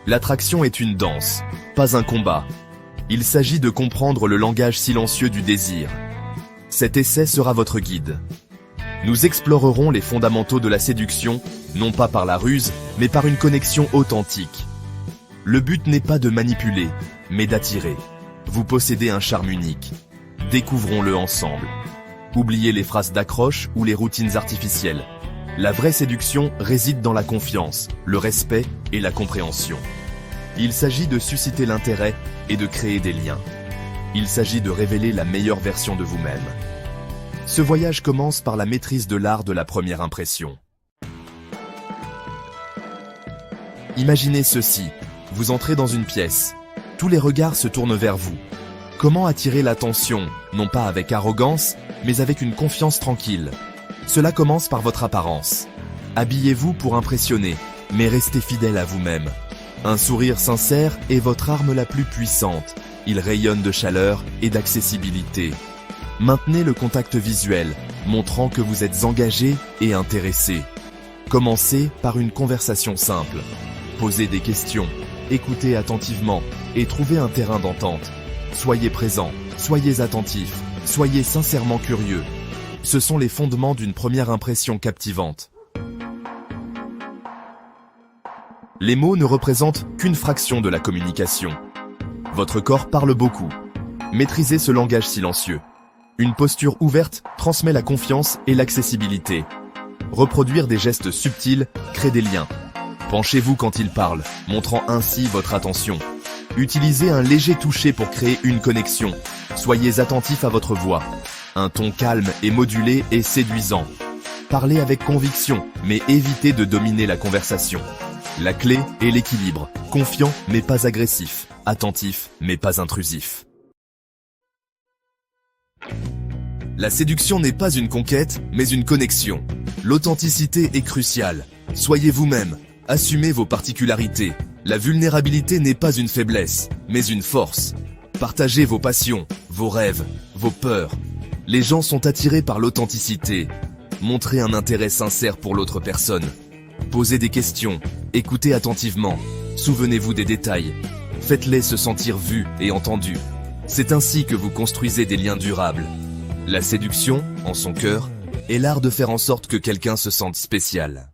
L'attraction est une danse, pas un combat. Il s'agit de comprendre le langage silencieux du désir. Cet essai sera votre guide. Nous explorerons les fondamentaux de la séduction, non pas par la ruse, mais par une connexion authentique. Le but n'est pas de manipuler, mais d'attirer. Vous possédez un charme unique. Découvrons-le ensemble. Oubliez les phrases d'accroche ou les routines artificielles. La vraie séduction réside dans la confiance, le respect et la compréhension. Il s'agit de susciter l'intérêt et de créer des liens. Il s'agit de révéler la meilleure version de vous-même. Ce voyage commence par la maîtrise de l'art de la première impression. Imaginez ceci, vous entrez dans une pièce. Tous les regards se tournent vers vous. Comment attirer l'attention, non pas avec arrogance, mais avec une confiance tranquille? Cela commence par votre apparence. Habillez-vous pour impressionner, mais restez fidèle à vous-même. Un sourire sincère est votre arme la plus puissante. Il rayonne de chaleur et d'accessibilité. Maintenez le contact visuel, montrant que vous êtes engagé et intéressé. Commencez par une conversation simple. Posez des questions, écoutez attentivement et trouvez un terrain d'entente. Soyez présent, soyez attentif, soyez sincèrement curieux. Ce sont les fondements d'une première impression captivante. Les mots ne représentent qu'une fraction de la communication. Votre corps parle beaucoup. Maîtrisez ce langage silencieux. Une posture ouverte transmet la confiance et l'accessibilité. Reproduire des gestes subtils crée des liens. Penchez-vous quand il parle, montrant ainsi votre attention. Utilisez un léger toucher pour créer une connexion. Soyez attentif à votre voix. Un ton calme et modulé est séduisant. Parlez avec conviction, mais évitez de dominer la conversation. La clé est l'équilibre. Confiant, mais pas agressif. Attentif, mais pas intrusif. La séduction n'est pas une conquête, mais une connexion. L'authenticité est cruciale. Soyez vous-même. Assumez vos particularités. La vulnérabilité n'est pas une faiblesse, mais une force. Partagez vos passions, vos rêves, vos peurs. Les gens sont attirés par l'authenticité. Montrez un intérêt sincère pour l'autre personne. Posez des questions, écoutez attentivement. Souvenez-vous des détails. Faites-les se sentir vus et entendus. C'est ainsi que vous construisez des liens durables. La séduction, en son cœur, est l'art de faire en sorte que quelqu'un se sente spécial.